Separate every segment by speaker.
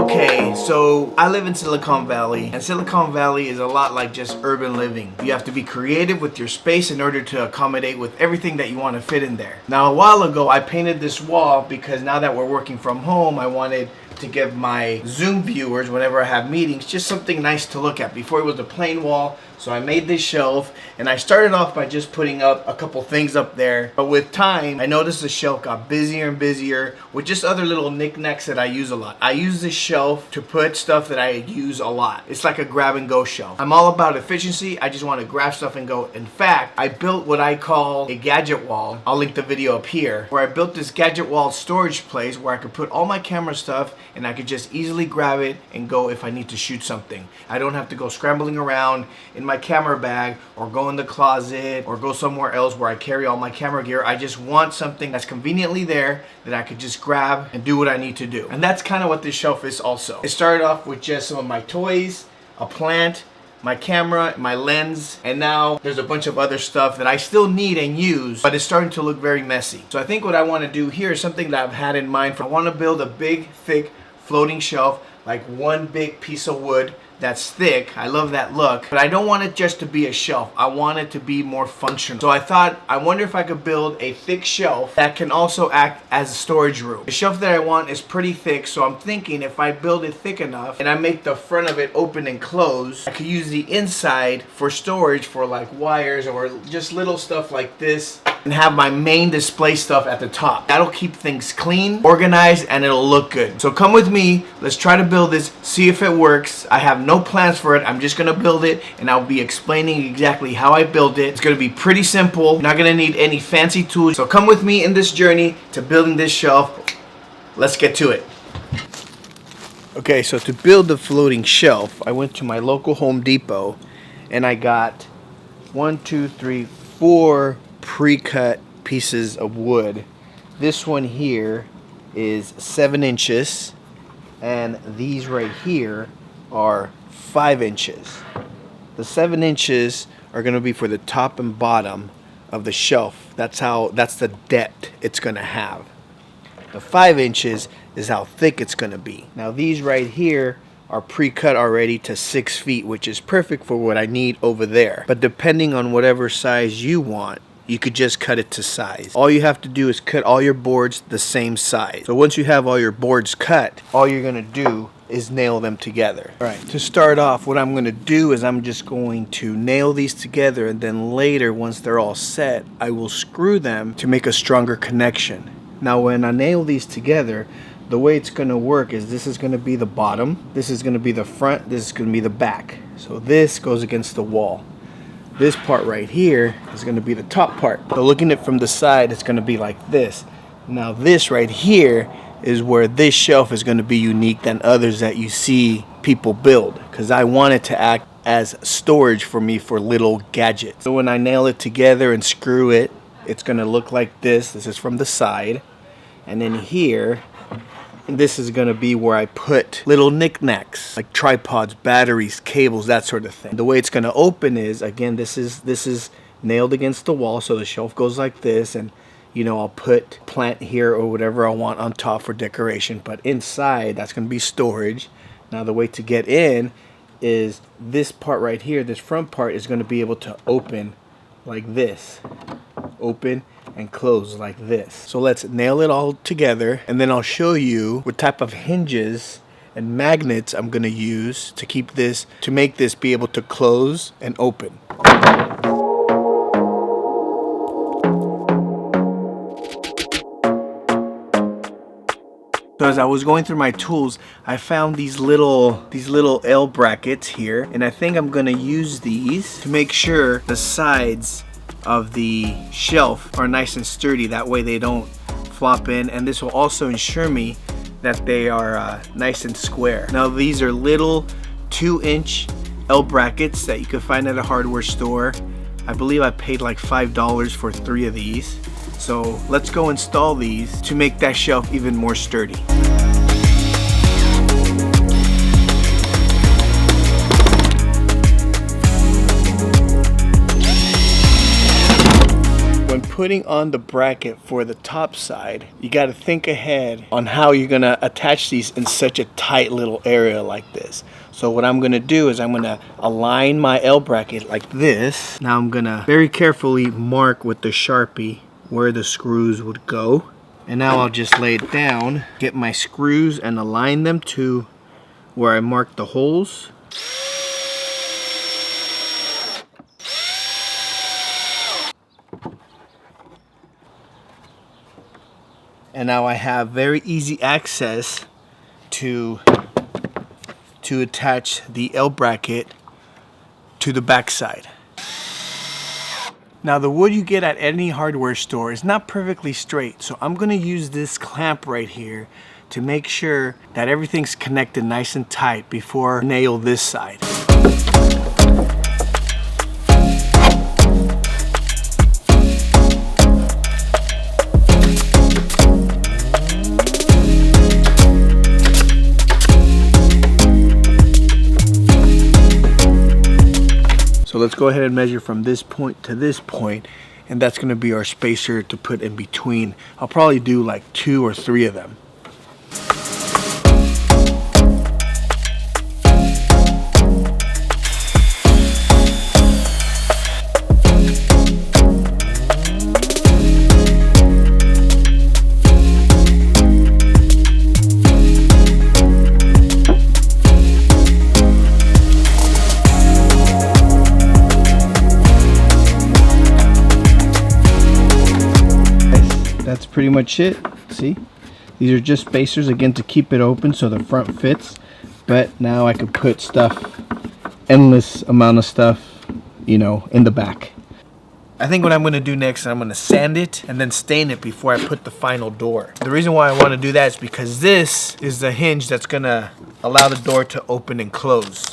Speaker 1: Okay, so I live in Silicon Valley, and Silicon Valley is a lot like just urban living. You have to be creative with your space in order to accommodate with everything that you want to fit in there. Now, a while ago, I painted this wall because now that we're working from home, I wanted to give my Zoom viewers, whenever I have meetings, just something nice to look at. Before it was a plain wall, so I made this shelf, and I started off by just putting up a couple things up there. But with time, I noticed the shelf got busier and busier with just other little knickknacks that I use a lot. I use this shelf to put stuff that I use a lot. It's like a grab and go shelf. I'm all about efficiency. I just want to grab stuff and go. In fact, I built what I call a gadget wall. I'll link the video up here, where I built this gadget wall storage place where I could put all my camera stuff and I could just easily grab it and go if I need to shoot something. I don't have to go scrambling around in my camera bag or go in the closet or go somewhere else where I carry all my camera gear. I just want something that's conveniently there that I could just grab and do what I need to do. And that's kind of what this shelf is also. It started off with just some of my toys, a plant, my camera, my lens, and now there's a bunch of other stuff that I still need and use, but it's starting to look very messy. So I think what I want to do here is something that I've had in mind. I want to build a big, thick, floating shelf, like one big piece of wood that's thick. I love that look, but I don't want it just to be a shelf. I want it to be more functional. So I thought, I wonder if I could build a thick shelf that can also act as a storage room. The shelf that I want is pretty thick, so I'm thinking if I build it thick enough and I make the front of it open and close, I could use the inside for storage for like wires or just little stuff like this, and have my main display stuff at the top. That'll keep things clean, organized, and it'll look good. So come with me, let's try to build this, see if it works. I have no plans for it, I'm just gonna build it, and I'll be explaining exactly how I built it. It's gonna be pretty simple, not gonna need any fancy tools. So come with me in this journey to building this shelf. Let's get to it. Okay, so to build the floating shelf, I went to my local Home Depot, and I got 4 pre-cut pieces of wood. This one here is 7 inches, and these right here are 5 inches. The 7 inches are going to be for the top and bottom of the shelf. That's the depth it's going to have. The 5 inches is how thick it's going to be. Now these right here are pre-cut already to 6 feet, which is perfect for what I need over there. But depending on whatever size you want, you could just cut it to size. All you have to do is cut all your boards the same size. So once you have all your boards cut, all you're gonna do is nail them together. All right, to start off, what I'm gonna do is I'm just going to nail these together, and then later, once they're all set, I will screw them to make a stronger connection. Now when I nail these together, the way it's gonna work is this is gonna be the bottom, this is gonna be the front, this is gonna be the back. So this goes against the wall. This part right here is going to be the top part. So looking at it from the side, it's going to be like this. Now this right here is where this shelf is going to be unique than others that you see people build, because I want it to act as storage for me for little gadgets. So when I nail it together and screw it, it's going to look like this. This is from the side. And then here, this is going to be where I put little knickknacks like tripods, batteries, cables, that sort of thing. The way it's going to open is, again, this is nailed against the wall, so the shelf goes like this, and you know, I'll put plant here or whatever I want on top for decoration, but inside that's going to be storage. Now the way to get in is this part right here, this front part is going to be able to open like this. Open and close like this. So let's nail it all together, and then I'll show you what type of hinges and magnets I'm going to use to keep this, to make this be able to close and open. So as I was going through my tools, I found these little L brackets here, and I think I'm going to use these to make sure the sides of the shelf are nice and sturdy. That way they don't flop in, and this will also ensure me that they are nice and square. Now these are little 2-inch L brackets that you can find at a hardware store. I believe I paid like $5 for 3 of these. So let's go install these to make that shelf even more sturdy. putting on the bracket for the top side, you got to think ahead on how you're going to attach these in such a tight little area like this. So what I'm going to do is I'm going to align my L bracket like this. Now I'm going to very carefully mark with the Sharpie where the screws would go. And now I'll just lay it down, get my screws and align them to where I marked the holes. And now I have very easy access to attach the L bracket to the back side. Now the wood you get at any hardware store is not perfectly straight, so I'm going to use this clamp right here to make sure that everything's connected nice and tight before I nail this side. So let's go ahead and measure from this point to this point, and that's going to be our spacer to put in between. I'll probably do like 2 or 3 of them. That's pretty much it. See, these are just spacers again to keep it open so the front fits, but now I could put stuff, endless amount of stuff, you know, in the back. I think what I'm going to do next is I'm going to sand it and then stain it before I put the final door. The reason why I want to do that is because this is the hinge that's going to allow the door to open and close.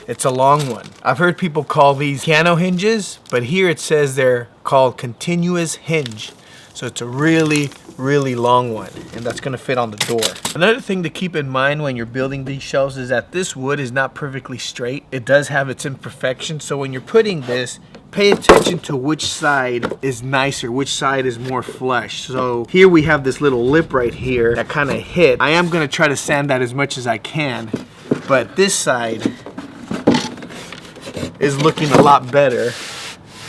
Speaker 1: It's a long one. I've heard people call these piano hinges, but here it says they're called continuous hinge. So it's a really, really long one, and that's gonna fit on the door. Another thing to keep in mind when you're building these shelves is that this wood is not perfectly straight. It does have its imperfections, so when you're putting this, pay attention to which side is nicer, which side is more flush. So here we have this little lip right here that kind of hit. I am gonna try to sand that as much as I can, but this side is looking a lot better.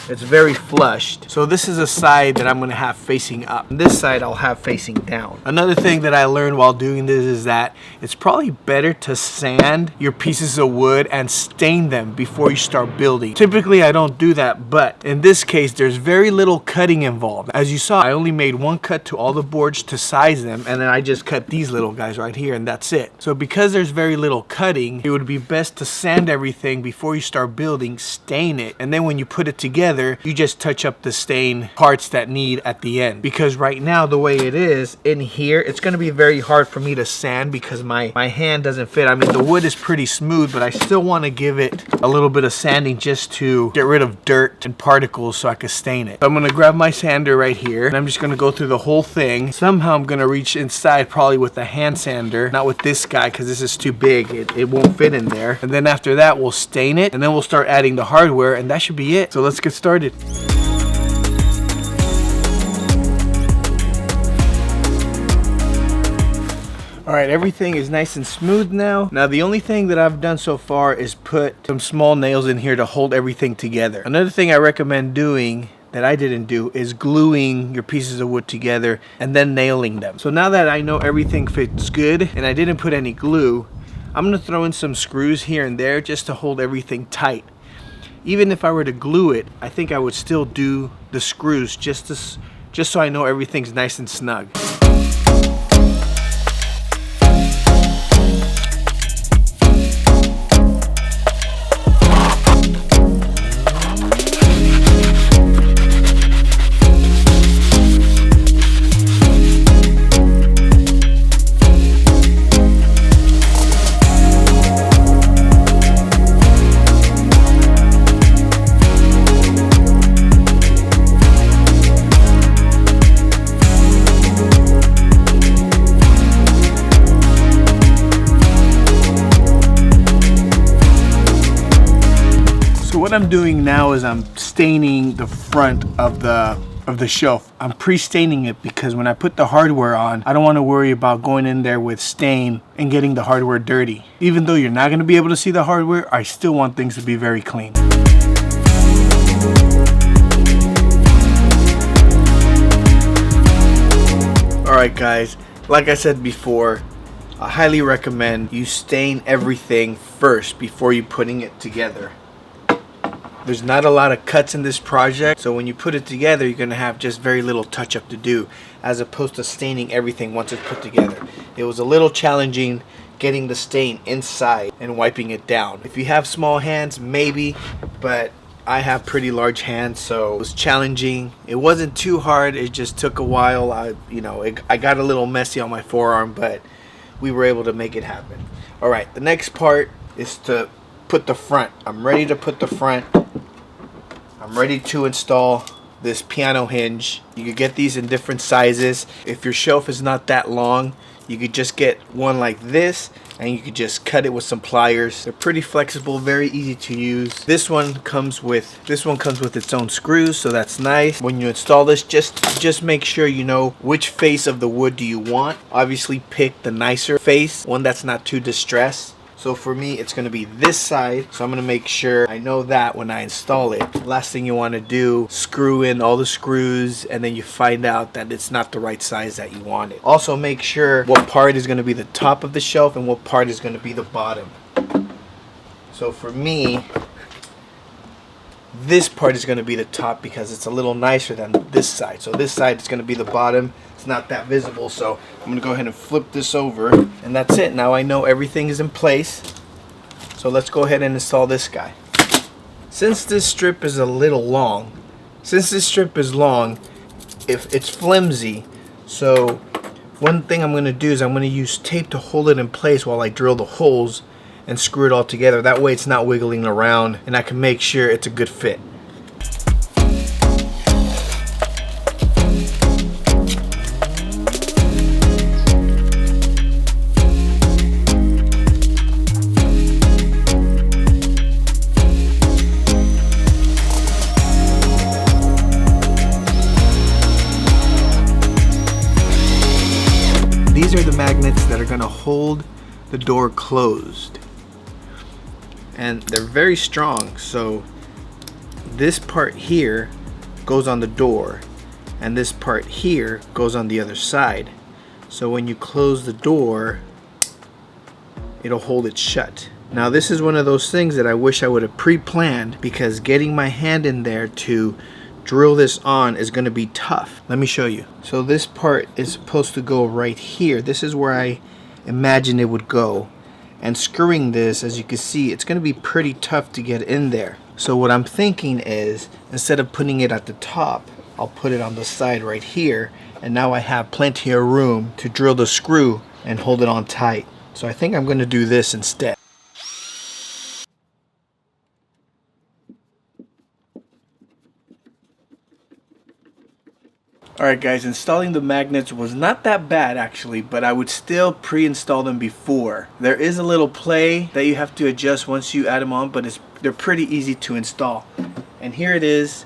Speaker 1: It's very flushed. So this is a side that I'm gonna have facing up. And this side I'll have facing down. Another thing that I learned while doing this is that it's probably better to sand your pieces of wood and stain them before you start building. Typically I don't do that, but in this case there's very little cutting involved. As you saw, I only made one cut to all the boards to size them, and then I just cut these little guys right here, and that's it. So because there's very little cutting, it would be best to sand everything before you start building, stain it, and then when you put it together, you just touch up the stain parts that need at the end. Because right now the way it is in here, it's going to be very hard for me to sand because my hand doesn't fit. I mean, the wood is pretty smooth, but I still want to give it a little bit of sanding just to get rid of dirt and particles so I can stain it. So I'm going to grab my sander right here, and I'm just going to go through the whole thing. Somehow I'm going to reach inside probably with a hand sander, not with this guy because this is too big. It won't fit in there. And then after that we'll stain it, and then we'll start adding the hardware, and that should be it. So let's get started. Alright, everything is nice and smooth now. Now the only thing that I've done so far is put some small nails in here to hold everything together. Another thing I recommend doing that I didn't do is gluing your pieces of wood together and then nailing them. So now that I know everything fits good and I didn't put any glue, I'm going to throw in some screws here and there just to hold everything tight. Even if I were to glue it, I think I would still do the screws just so I know everything's nice and snug. What I'm doing now is I'm staining the front of the of the shelf. I'm pre-staining it because when I put the hardware on, I don't want to worry about going in there with stain and getting the hardware dirty. Even though you're not going to be able to see the hardware, I still want things to be very clean. Alright guys, like I said before, I highly recommend you stain everything first before you putting it together. There's not a lot of cuts in this project, so when you put it together, you're going to have just very little touch-up to do, as opposed to staining everything once it's put together. It was a little challenging getting the stain inside and wiping it down. If you have small hands, maybe, but I have pretty large hands, so it was challenging. It wasn't too hard, it just took a while. I got a little messy on my forearm, but we were able to make it happen. Alright, the next part is to put the front. I'm ready to put the front. I'm ready to install this piano hinge. You could get these in different sizes. If your shelf is not that long, you could just get one like this and you could just cut it with some pliers. They're pretty flexible, very easy to use. This one comes with its own screws, so that's nice. When you install this, just make sure you know which face of the wood do you want. Obviously pick the nicer face, one that's not too distressed. So for me, it's going to be this side, so I'm going to make sure I know that when I install it. Last thing you want to do, screw in all the screws, and then you find out that it's not the right size that you want it. Also make sure what part is going to be the top of the shelf and what part is going to be the bottom. So for me, this part is going to be the top because it's a little nicer than this side. So this side is going to be the bottom. It's not that visible, so I'm going to go ahead and flip this over, and that's it. Now I know everything is in place, so let's go ahead and install this guy. Since this strip is a little long, if it's flimsy, so one thing I'm going to do is I'm going to use tape to hold it in place while I drill the holes and screw it all together. That way it's not wiggling around and I can make sure it's a good fit. These are the magnets that are going to hold the door closed, and they're very strong. So this part here goes on the door and this part here goes on the other side, so when you close the door it'll hold it shut. Now this is one of those things that I wish I would have pre-planned, because getting my hand in there to drill this on is going to be tough. Let me show you. So this part is supposed to go right here. This is where I imagine it would go, and screwing this, as you can see, it's going to be pretty tough to get in there. So what I'm thinking is, instead of putting it at the top, I'll put it on the side right here, and now I have plenty of room to drill the screw and hold it on tight. So I think I'm going to do this instead. Alright guys, installing the magnets was not that bad actually, but I would still pre-install them before. There is a little play that you have to adjust once you add them on, but they're pretty easy to install. And here it is.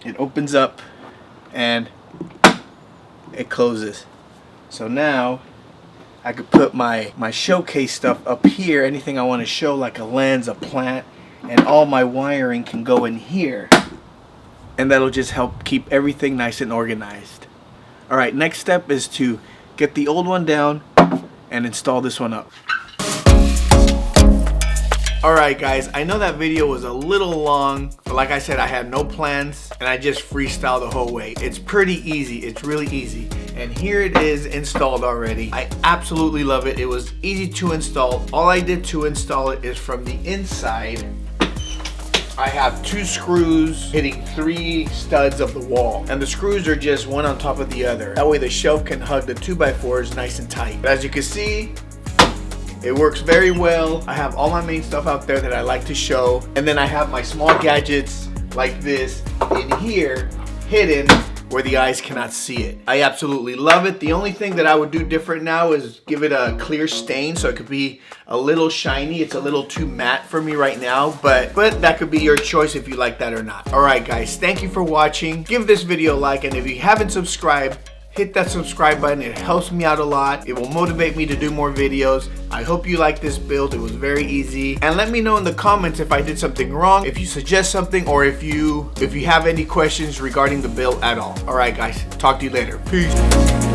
Speaker 1: It opens up and it closes. So now I could put my showcase stuff up here, anything I want to show, like a lens, a plant, and all my wiring can go in here. And that'll just help keep everything nice and organized. Alright, next step is to get the old one down and install this one up. Alright guys, I know that video was a little long, but like I said, I had no plans and I just freestyled the whole way. It's pretty easy, it's really easy. And here it is installed already. I absolutely love it. It was easy to install. All I did to install it is from the inside, I have 2 screws hitting 3 studs of the wall, and the screws are just one on top of the other. That way the shelf can hug the 2x4s nice and tight. But as you can see, it works very well. I have all my main stuff out there that I like to show, and then I have my small gadgets like this in here hidden where the eyes cannot see it. I absolutely love it. The only thing that I would do different now is give it a clear stain so it could be a little shiny. It's a little too matte for me right now, but that could be your choice if you like that or not. All right, guys, thank you for watching. Give this video a like, and if you haven't subscribed, hit that subscribe button. It helps me out a lot. It will motivate me to do more videos. I hope you like this build. It was very easy. And let me know in the comments if I did something wrong, if you suggest something, or if you have any questions regarding the build at all. All right, guys, talk to you later. Peace.